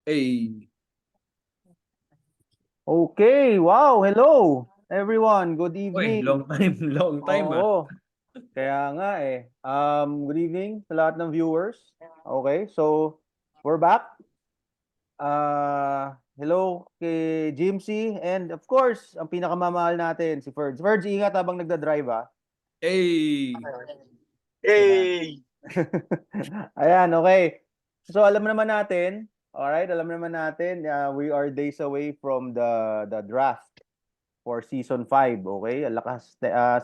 Eh, Okay, wow, hello everyone. Good Uy, long evening. time, long time ah. Oo, kaya nga eh. Good evening sa lahat ng viewers. Okay, so we're back. Hello kay Jimsy and of course, ang pinakamamahal natin si Ferds. Ferds, ingat habang nagda-drive ah. Eh, Ayan. Hey! Ayan, okay. So alam naman natin, all right, alam naman natin, we are days away from the draft for season 5, okay? Lakas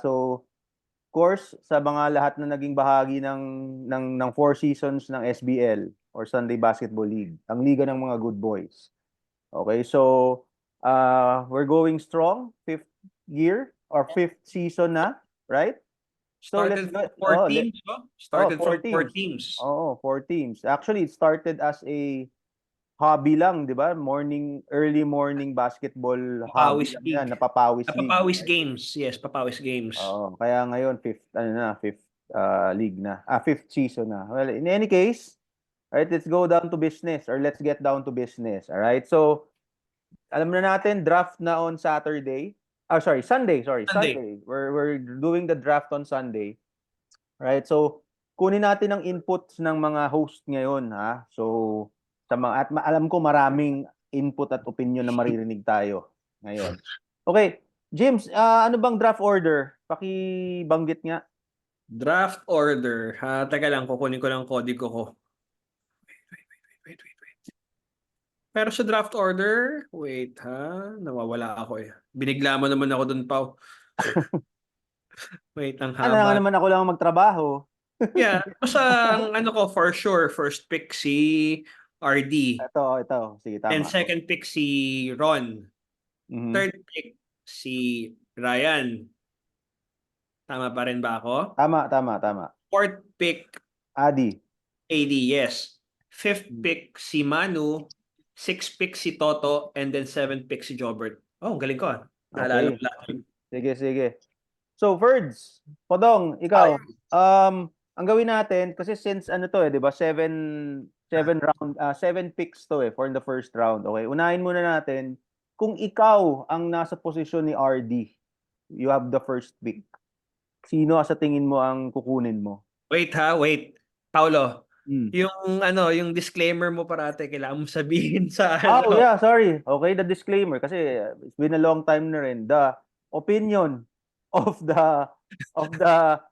so of course sa mga lahat na naging bahagi ng 4 seasons ng SBL or Sunday Basketball League, ang liga ng mga good boys. Okay? So we're going strong, fifth year or fifth season na, right? So let's started go. from four teams, no? Started Four from four teams. teams. Oo, 4 teams. Actually, it started as a hobby lang, 'di ba? Early morning basketball hobby Papawis lang 'yan, League. napapawis league. Papawis Games. Yes, Papawis Games. Oo, kaya ngayon fifth league na. Fifth season na. Well, in any case, right, let's go down to business or let's get down to business. All right? So, alam na natin draft na on Saturday. Sorry, Sunday, sorry, Sunday. Sunday. We're doing the draft on Sunday. Right? So, kunin natin ang inputs ng mga host ngayon, ha. So, alam ko maraming input at opinion na maririnig tayo ngayon. Okay, James, ano bang draft order? Pakibanggit nga. Draft order. Teka lang, kukunin ko lang kodigo ko. Wait. Pero sa draft order, wait nawawala ako eh. Binigla mo naman ako dun, Pao. Wait, ang Ano nga haba. naman ako lang magtrabaho. Yeah, basta ang ano ko for sure, first pick si RD. Ito. Sige, Then tama. second pick si Ron. Mhm. Third pick si Ryan. Tama pa rin ba ako? Tama. Fourth pick Adi. AD, yes. Fifth pick si Manu. Sixth pick si Toto. And then seventh pick si Jobert. Oh, galing ko ah. Naalala ko Okay. lahat. Sige. So, Ferds, Podong, ikaw, Ay, ang gawin natin, kasi since ano to 'di ba, seven picks to for the first round. Okay, unahin muna natin, kung ikaw ang nasa posisyon ni RD, you have the first pick. Sino sa tingin mo ang kukunin mo? Wait. Paulo, Hmm. yung disclaimer mo parate, kailangan mo sabihin sa Oh, ano. yeah, sorry. Okay, the disclaimer kasi it's been a long time na rin. The opinion of the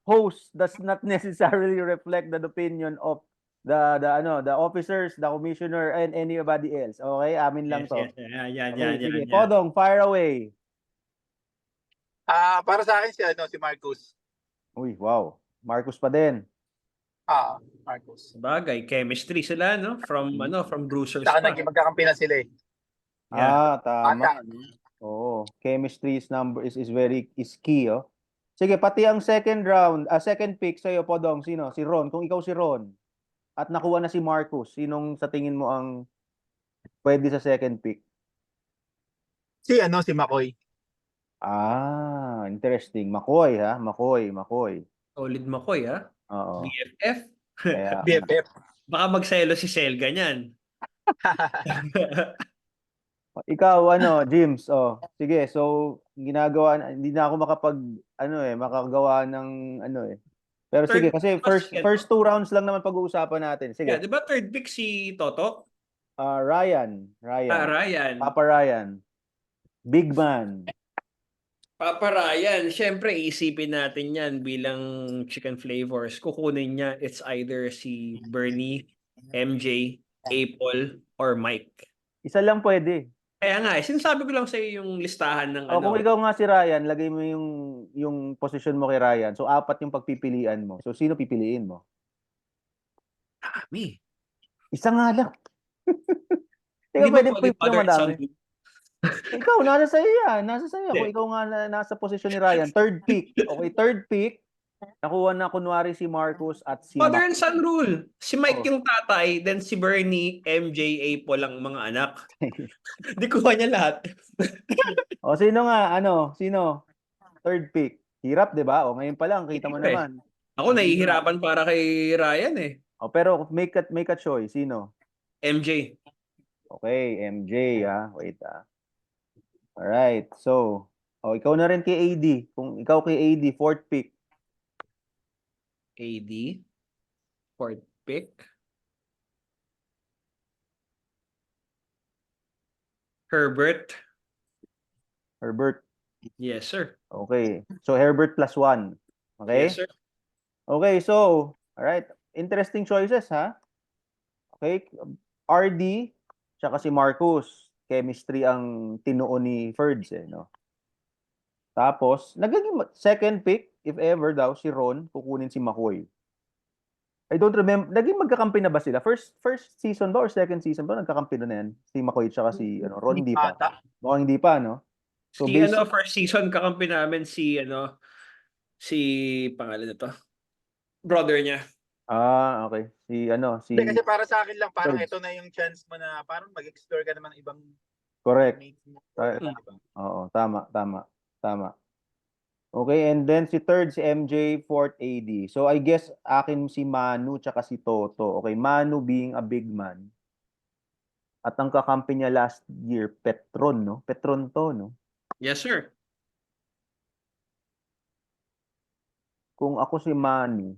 host does not necessarily reflect the opinion of the officers, the commissioner and anybody else. Okay, amin lang to. Yes. Yan. Okay, sige. Podong, fire away. para sa akin si Marcus. Uy, wow. Marcos pa din. Marcus. Bagay, chemistry sila, no? From Bruisers Saka pa. magkakampi na sila eh. Yeah. Tama. Bata. Oo, chemistry is key, oh. Sige, pati ang second round, second pick sa'yo, Podong, sino? Si Ron. Kung ikaw si Ron at nakuha na si Marcus, sinong sa tingin mo ang pwede sa second pick? Si McCoy. Interesting. McCoy, ha? McCoy. Solid Makoy, ha? Oo. BFF. Kaya, BFF. Baka magselo si Selga niyan. ikaw, James, oh. Sige, so, hindi na ako makagawa ng, Pero sige, Third pick kasi ba first 2 rounds lang naman pag-uusapan natin. Yeah, Sige. di ba third pick si Toto? Ryan. Ryan. Papa Ryan. Big man. Papa Ryan, syempre isipin natin yan bilang chicken flavors. Kukunin niya, it's either si Bernie, MJ, Apple, or Mike. Isa lang pwede. Kaya nga, sinasabi ko lang sa iyo yung listahan ng Kung ikaw nga si Ryan, lagay mo yung position mo kay Ryan. So, 4 yung pagpipilian mo. So, sino pipiliin mo? Dami. Isa nga lang. Hindi Ikaw ba pwede pwede pipili ng father and son? madami. Ikaw, nasa sa'yo yan. Nasa sa'yo. Kung Hindi. ikaw nga nasa posisyon ni Ryan. Third pick. Okay, third pick. Nakuha na kunwari si Marcus at si Father Mac. and son rule. Si Mike Oh. yung tatay, then si Bernie, MJ, Apple ang mga anak. Di kuha niya lahat. O, sino nga? Sino? Third pick. Hirap, di ba? O, ngayon pa lang, kita mo Siyempre. naman. Ako nahihirapan para kay Ryan eh. O, pero make a choice. Sino? MJ. Okay, MJ, wait, Alright, so, ikaw na rin kay AD. Kung ikaw kay AD, fourth pick. AD. Fourth pick. Herbert. Herbert. Yes, sir. Okay. So, Herbert +1. Okay? Yes, sir. Okay, so, alright. Interesting choices, ha? Okay. RD, tsaka si Marcus. Chemistry ang tinuon ni Ferds, no? Tapos, nagiging second pick, if ever daw, si Ron, kukunin si McCoy. I don't remember, naging magkakampi na ba sila? First season ba or second season ba? Nagkakampi na yan? Si McCoy tsaka si Ron, hindi pa. Ata. Mukhang hindi pa, no? So, Si first season kakampi namin si pangalan na to. Brother niya. Okay. Si Hindi, kasi para sa akin lang, parang Ferds. ito na yung chance mo na parang mag-explore ka naman ng ibang Correct. teammates mo. Diba? Oo, tama. Okay, and then si third, si MJ, fourth, AD. So, I guess, akin si Manu tsaka si Toto. Okay, Manu being a big man. At ang kakampi niya last year, Petron, no? Petron to, no? Yes, sir. Kung ako si Manu,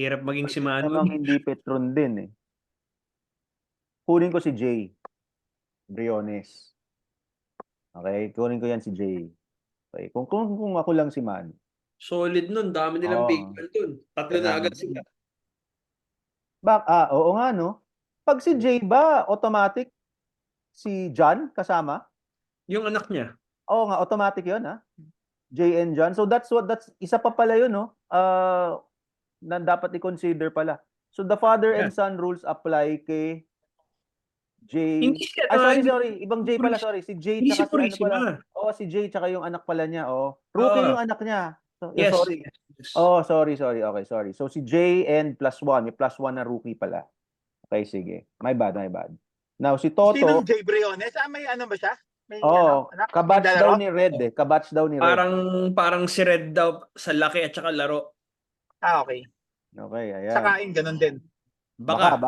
Hirap maging si Manu. namang hindi Petron din, eh. Kunin ko si Jay Briones. Okay, kunin ko yan si Jay. Okay, kung ako lang si Manu. Solid nun. Dami nilang Oo. big man dun. Tatlo na agad sila. Oo nga, no? Pag si Jay ba, automatic si John kasama? Yung anak niya. Oo nga, automatic yun, ha? Jay and John. So that's isa pa pala yun, no? Na dapat i-consider pala. So the father and son rules apply kay Jay. Hindi siya, Sorry. Ibang Jay pala, sorry. Si Jay Hindi si tsaka si ano pala. Purisima. Oo, si Jay tsaka yung anak pala niya, Rookie yung anak niya. So, Yes. sorry. Yes. Oh, sorry. Okay, sorry. So si Jay and +1. May +1 na rookie pala. Okay, sige. My bad. Now, si Toto. Sinong Jay Briones? May ano ba siya? May anak? Kabatch May daw lalaro? ni Red, eh. Kabatch daw ni Red. Parang si Red daw sa laki at saka laro. Okay. Okay, ayan. Sa kain, ganun din. Baka.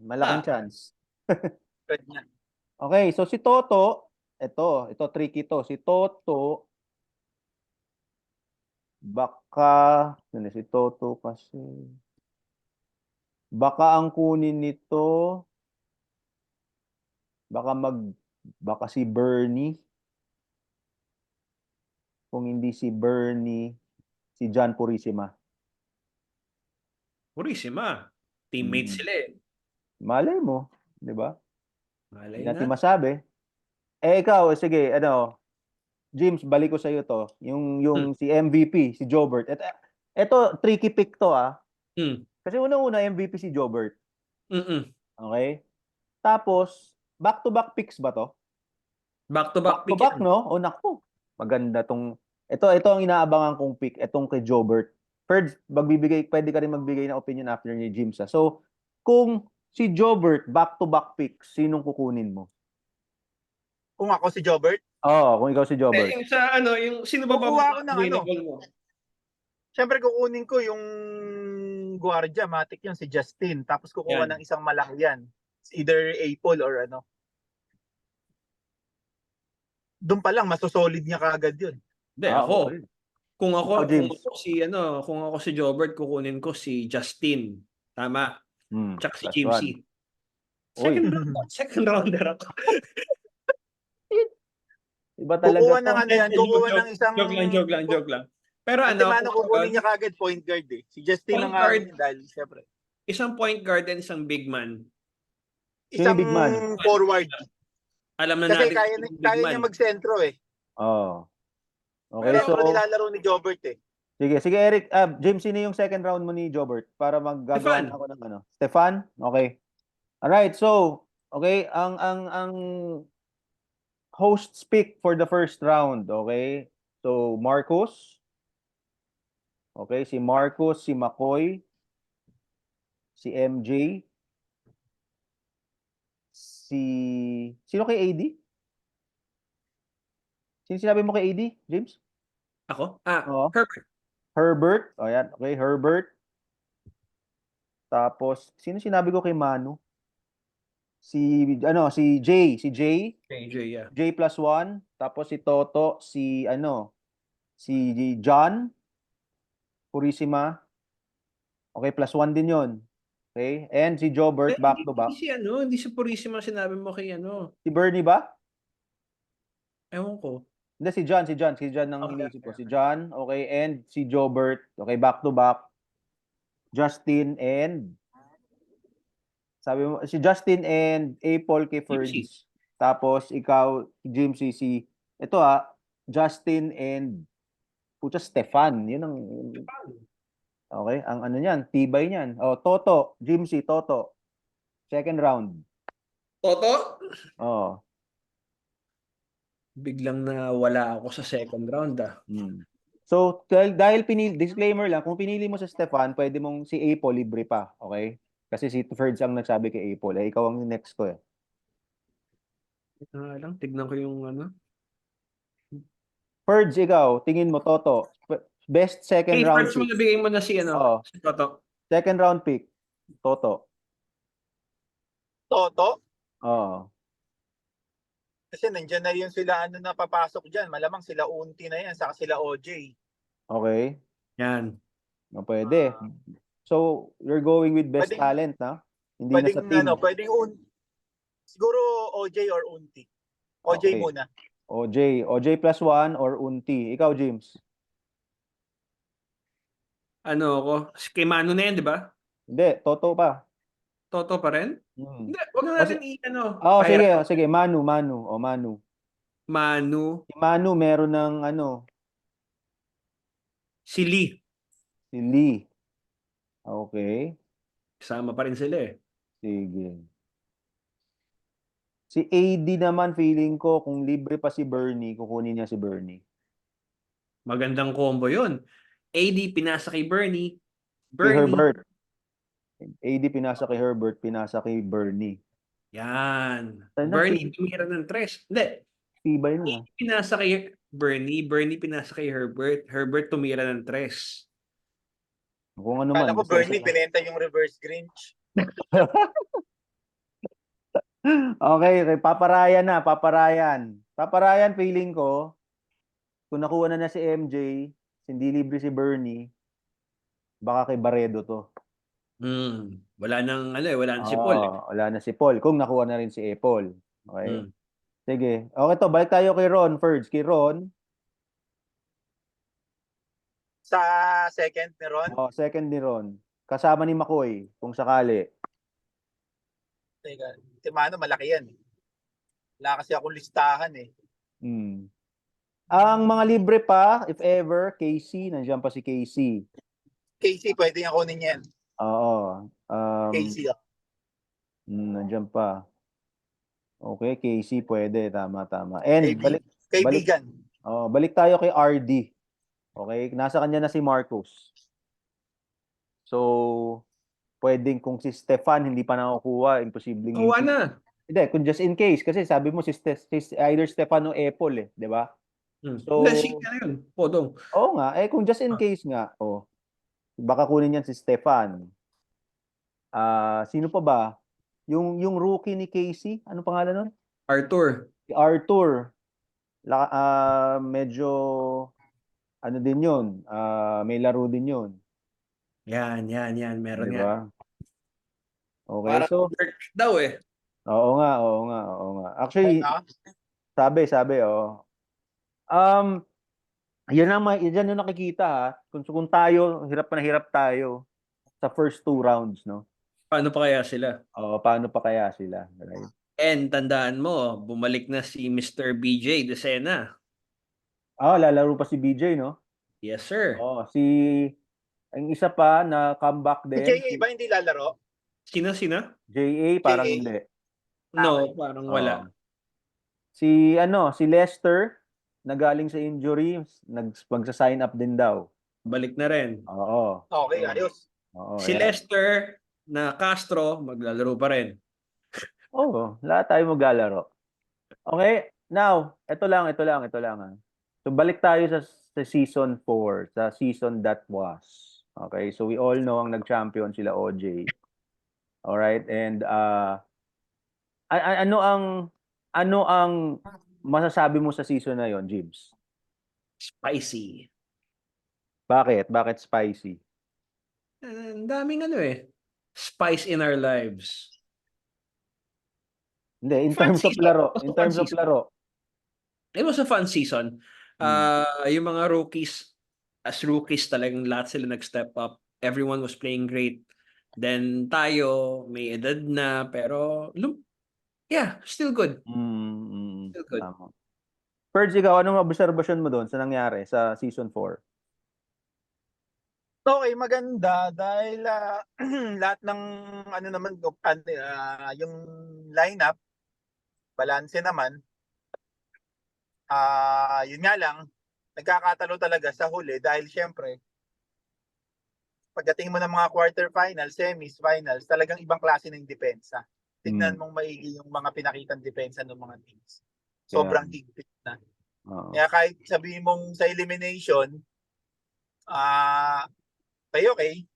Malaking chance. Red niya. Okay, so si Toto, ito tricky to. Si Toto, si Toto kasi, baka ang kunin nito, baka si Bernie. Kung hindi si Bernie, si John Purisima. Purisima. Teammates sila eh. Malay mo, di ba? Malay Hindi natin na. masabi. Ikaw, sige, James, balik ko sa iyo to. Yung si MVP, si Jobert. Ito tricky pick to, Kasi unang-una MVP si Jobert. Okay? Tapos, back-to-back picks ba to? Back-to-back pick Back-to-back, yan. no? Naku. Maganda tong ito ang inaabangan kong pick, itong kay Jobert. First, pwede ka rin magbigay ng opinion after ni James. So, kung si Jobert back-to-back picks, sinong kukunin mo? Kung ako si Jobert? Kung ikaw si Jobert. Yung yung sino ba Kukuha ko ng available mo? Siyempre kukunin ko yung guardia, matik yun, si Justin. Tapos kukuha ng isang malaki yan. Either Apple or ano. Doon pa lang, masosolid niya kaagad yun. Hindi, ako. Okay. Kung ako si Jobert, kukunin ko si Justin. Tama. Tsaka si Jimsy. Second rounder ako. Iba talaga. Kukuha ng ano yan, kukuha ng isang... Joke lang. Pero kukunin niya kagad point guard eh. Si Justin ang dahil siyempre. Isang point guard and isang big man. Isang big man? forward. Alam na Kasi natin. kaya niya mag-sentro eh. Okay, Pero nilalaro ni Jobert eh. Sige Eric, James, sino yung second round mo ni Jobert para maggagawa ako ng ano? Stefan? Okay. Alright, so okay, ang hosts pick for the first round, okay? So Marcos. Okay, si Marcos, si McCoy, si MJ, sino kay AD? Sino sinabi mo kay AD, James? Ako? Oo. Herbert. Herbert. Ayan, okay, Herbert. Tapos, sino sinabi ko kay Manu? Si Jay. Si Jay. KJ, yeah. J plus 1. Tapos si Toto. Si John. Purisima. Okay, plus 1 din yon. Okay? And si Jobert, back to back. Hindi si Purisima sinabi mo kay Si Bernie ba? Ewan ko. Hindi, si John ang Okay, inisip ko. okay. Si John, okay, and si Jobert, okay, back to back. Justin and sabi mo, si Justin and Apple kay Ferds. Tapos ikaw, Jimsy, ito Justin and pucha Stefan. Yun ang, okay, ang ano niyan, tibay niyan. Oh, Toto, Jimsy, Toto. Second round. Toto? Oh. Biglang nawala ako sa second round So, dahil disclaimer lang, kung pinili mo sa Stefan, pwede mong si Apple libre pa, okay? Kasi si Ferds ang nagsabi kay Apple. Ikaw ang next ko eh. Tignan ko yung Ferds, ikaw, tingin mo, Toto. Best second round first mo pick. nabigay mo na si si Toto. Second round pick, Toto. Toto? Oo. Kasi nandiyan na yun sila na papasok dyan. Malamang sila Unti na yan, saka sila OJ. Okay. Yan. Pwede. So, you're going with best talent, na? Hindi na sa team. Siguro OJ or Unti. OJ Okay. muna. OJ plus 1 or Unti. Ikaw, James? Kay Manu na yan, di ba? Hindi, Toto pa. Toto pa rin? Hindi, wag na natin sige. Manu. O, Manu. Manu. Si Manu, meron ng Si Lee. Si Lee. Okay. Kasama pa rin sila eh. Sige. Si AD naman, feeling ko, kung libre pa si Bernie, kukunin niya si Bernie. Magandang combo yun. AD pinasa kay Bernie. Kay Herbert. AD pinasa kay Herbert, pinasa kay Bernie. Yan. Sana Bernie tumira ng 3. Hindi. Tibay na. AD pinasa kay Bernie. Bernie pinasa kay Herbert. Herbert tumira ng 3. Kung ano man. Kala ko Bernie pinenta yung reverse Grinch. Okay, Paparayan na. Paparayan, feeling ko, kung nakuha na si MJ, hindi libre si Bernie, baka kay Barredo to. Wala nang wala na si Paul. Wala na si Paul. Kung nakuha na rin si Apple. Okay. Sige. Okay to, balik tayo kay Ron first. Kay Ron. Sa second ni Ron? Second ni Ron. Kasama ni McCoy, kung sakali. Teka, si Mano malaki yan. Wala kasi akong listahan eh. Ang mga libre pa, if ever, Casey. Nandiyan pa si Casey. Casey, pwede niya kunin yan. Oo. Casey. Nandiyan pa. Okay, Casey pwede. Tama. And Kaibigan. Balik tayo kay RD. Okay, nasa kanya na si Marcos. So, pwedeng kung si Stefan hindi pa nakukuha, imposibleng Kuha na. Hindi, kung just in case. Kasi sabi mo si either Stefan o Apple eh. Di ba? So, yun. Podong. Oo nga. Kung just in case nga, baka kunin yan si Stefan. Sino pa ba? Yung rookie ni Casey, ano pangalan nun? Arthur. Si Arthur. Medyo ano din yun. May laro din yun. Yan. Meron diba? yan. Okay, parang so daw eh. Oo nga. Actually, sabi yan yung nakikita kung tayo, hirap tayo sa first 2 rounds, no? Paano pa kaya sila? Paano pa kaya sila? Right? And tandaan mo, bumalik na si Mr. BJ Decena. Lalaro pa si BJ, no? Yes, sir. Ang isa pa na comeback din. Si JA ba hindi lalaro? Sino? JA parang hindi. No, parang wala. Si Lester, nagaling sa injury, magsa-sign up din daw. Balik na rin. Oo. Okay, ayos. Si Lester na Castro, maglalaro pa rin. Lahat tayo maglalaro. Okay, now, ito lang. So balik tayo sa season 4, sa season that was. Okay, so we all know ang nag-champion sila OJ. Alright, and ano ang masasabi mo sa season na yon, Jibs? Spicy. Bakit? Bakit spicy? Ang daming spice in our lives. Hindi, in Fun terms of season. laro. It was In a fun terms of season. laro. It was a fun season. Yung mga rookies, as rookies talagang lahat sila nag-step up. Everyone was playing great. Then tayo, may edad na, pero yeah, still good. Still good. Tama. Ferds, ikaw, anong obserbasyon mo doon sa nangyari sa season 4? Okay, maganda dahil lahat ng naman yung lineup balanse naman. Yun nga lang nagkakatalo talaga sa huli dahil syempre pagdating mo ng mga quarterfinals, semis, finals, talagang ibang klase ng depensa. Tignan mong maigi yung mga pinakitang depensa ng mga teams. Sobrang higpit na. Kaya kahit sabihin mong sa elimination, okay,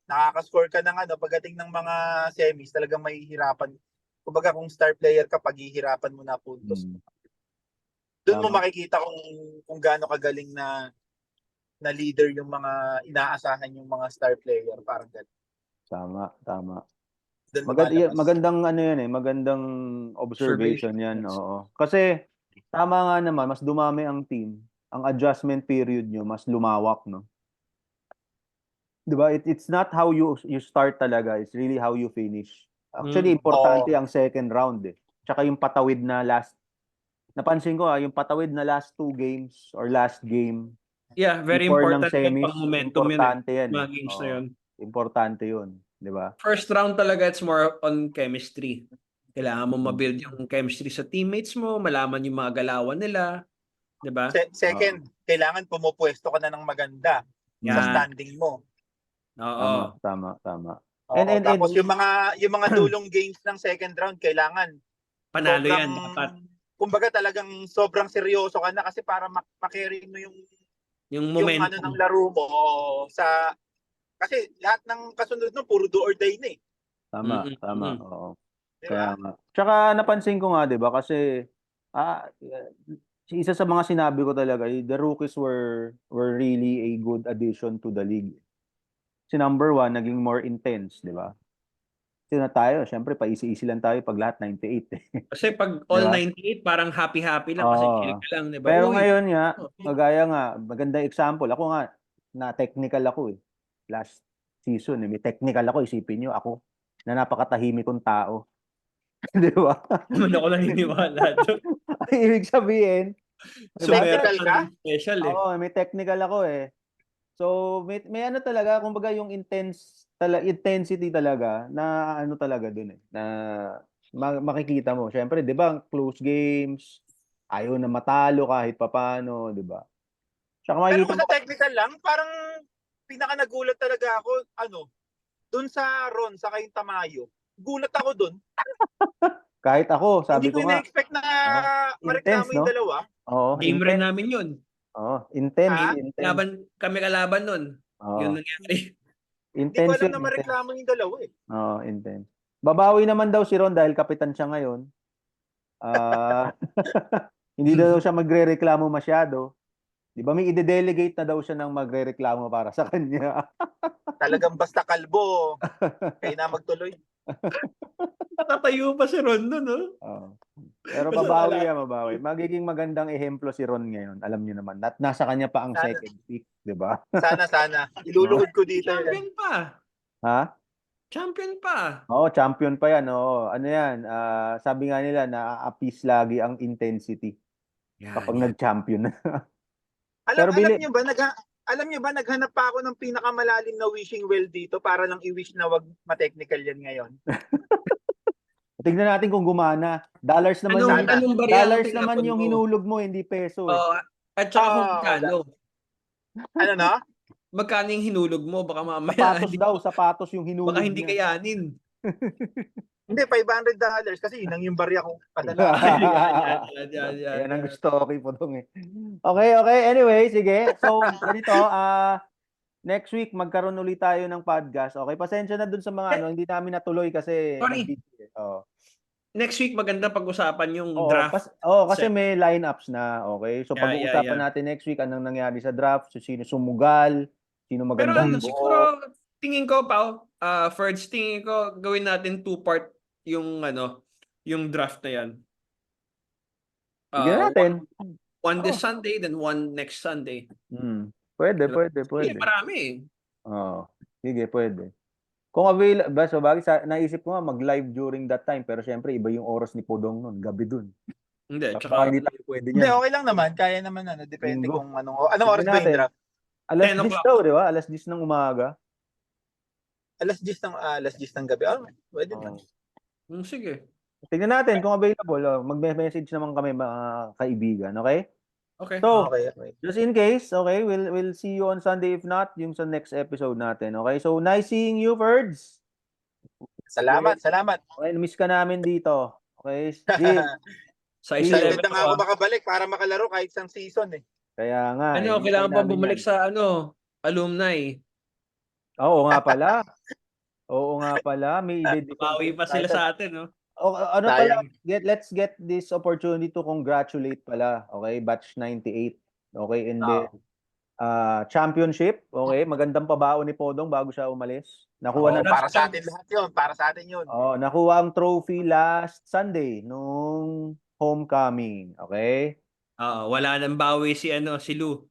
nakaka-score ka ng pagdating ng mga semis, talagang mahihirapan. Kumbaga kung star player ka, paghihirapan mo na puntos. Doon mo makikita kung gaano kagaling na leader yung mga inaasahan yung mga star player, parang gano'n. Tama. Doon Magandang magandang observation yan, oo. Kasi tama nga naman, mas dumami ang team, ang adjustment period nyo mas lumawak, no? 'Di ba? It's not how you start talaga, it's really how you finish. Actually, importante ang second round eh. Tsaka yung patawid na napansin ko yung patawid na last 2 games or last game. Yeah, very before ng important semis, pang momentum importante yan. Mga games na yun. Importante yun, di ba? First round talaga, it's more on chemistry. Kailangan mo mabuild yung chemistry sa teammates mo, malaman yung mga galawan nila, di ba? Second, kailangan pumupwesto ka na ng maganda sa standing mo. Oo. Tama. Tapos yung mga dulong games ng second round, kailangan panalo yan dapat. Kumbaga talagang sobrang seryoso ka na kasi para makarry mo yung momentum ng laro mo kasi lahat ng kasunod no puro do or die na eh. Tama. Oo. Diba? Kaya nga. Tsaka napansin ko nga, 'di ba? Kasi isa sa mga sinabi ko talaga, the rookies were really a good addition to the league. Si number 1 naging more intense, 'di ba? Kasi na tayo, syempre pa-easy lang tayo pag lahat 98 eh. Kasi pag all 98 parang happy lang kasi chill ka lang, 'di ba? Pero ngayon nga, kagaya nga, magandang example. Ako nga, na technical ako eh. Last season, may technical ako, isipin nyo, ako, na napakatahimik kong tao. Di ba? Naman ako naniniwala doon. Ibig sabihin, So, technical ka? Special eh. Oo, may technical ako eh. So, may talaga, kumbaga yung intensity talaga, na talaga dun eh, na makikita mo. Siyempre, di ba, close games, ayaw na matalo kahit papano, di ba? Pero kung sa technical lang, parang pinaka nagulat talaga ako, dun sa Ron, sa kayong Tamayo. Gulat ako dun. Kahit ako, sabi ko nga. Hindi ko na-expect na mareklamo yung dalawa. Oo, game rin namin yun. Oo, intense. Kami kalaban nun. Yun nangyari. Hindi ko alam na mareklamo yung dalawa eh. Oo, intense. Babawi naman daw si Ron dahil kapitan siya ngayon. Hindi daw siya magrereklamo masyado. Di ba may ide-delegate na daw siya ng magrereklamo para sa kanya. Talagang basta kalbo, kaya na magtuloy. Natatayo pa si Ron nun, no? Pero mabawi. Magiging magandang ehemplo si Ron ngayon. Alam niyo naman. Nasa kanya pa ang second pick, di ba? Sana. Iluluhod ko dito. Champion pa. Ha? Champion pa. Oo, champion pa yan. Oo. Ano yan? Sabi nga nila, na-appease lagi ang intensity kapag nag-champion. Alam niyo ba, naghanap pa ako ng pinakamalalim na wishing well dito para lang i-wish na wag ma-technical yan ngayon. Tignan natin kung gumana. Dollars naman dollars naman yung hinulog mo, hindi peso eh. At saka kung magkano. Ano na? Magkano yung hinulog mo? Baka mamaya. Sapatos yung hinulog baka hindi niya. kayanin. Hindi, $500 kasi yun ang yung barya ko padala. Yan ang gusto. Okay po dong eh. Okay. Anyway, sige. So, ganito. next week magkaroon ulit tayo ng podcast. Okay, pasensya na dun sa mga hindi namin natuloy kasi Sorry. nag-busy. Oh. Next week maganda pag-usapan yung Oo, draft. kasi may lineups na, okay? So Yeah, pag-uusapan yeah. natin next week anong nangyari sa draft, so sino sumugal, sino Pero magandang siguro tingin ko pa first tingin ko gawin natin 2-part yung yung draft na yan. Sige natin. One this Sunday then one next Sunday. Pwede. Hindi marami eh. Oo. Sige, pwede. Kung available, so bagay naisip ko nga mag-live during that time, pero syempre iba yung oras ni Podong noon, gabi dun. Hindi, Baka tsaka hindi tayo pwede Hindi, niyan. okay lang naman. Kaya naman depende Linggo. kung anong oras Sige ba yung natin. draft. Alas 10 10 o'clock. daw, di ba? Alas 10 ng umaga. Alas 10 ng gabi. Pwede na. sige. Tingnan natin kung available. Mag-message naman kami mga kaibigan, okay? Okay. So, Okay. just in case, okay, we'll see you on Sunday if not, yung sa next episode natin, okay? So, nice seeing you, Ferds. Salamat. Okay, miss ka namin dito. Okay, Jim. Size Excited 11 na nga ako makabalik para makalaro kahit isang season eh. Kaya nga. kailangan pa namin bumalik yan. sa alumni. Oo nga pala. May Bawi pa sila sa atin, no? Ano pala, let's get this opportunity to congratulate pala, okay, batch 98. Okay, and then championship, okay, magandang pabaon ni Podong bago siya umalis. Nakuha Para sa atin lahat 'yon, para sa atin 'yon. Nakuha ang trophy last Sunday nung homecoming, okay? Wala nang bawi si Lou.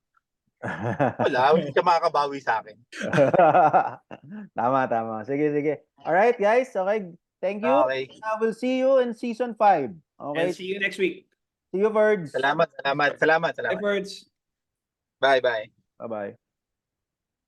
Wala, hindi siya makakabawi sa akin. Tama. Sige. All right, guys. Okay. Thank you. Okay. I will see you in season 5. Okay. And see you next week. See you, Birds. Salamat. Bye, birds. Bye. Bye-bye.